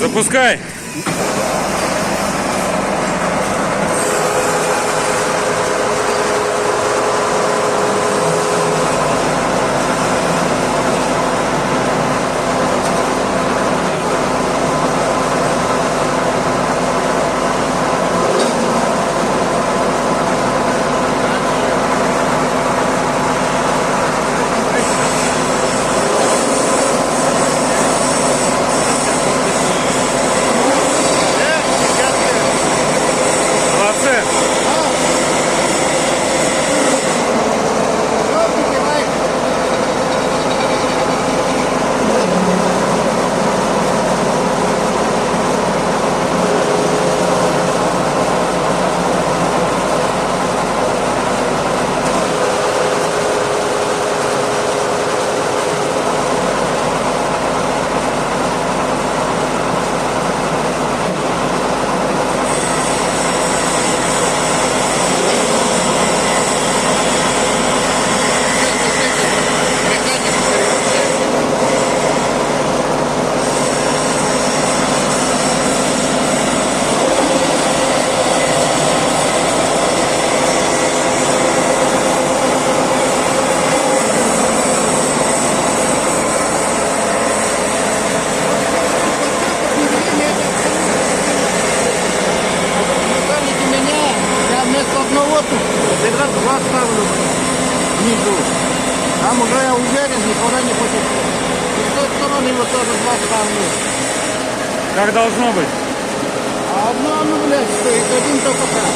Запускай! Молодцы! Два ставлю внизу. Там уже я уверен, никуда не потекло. И с той стороны вот тоже два ставлю. Как должно быть? А одно, ну, блядь, стоит один только так.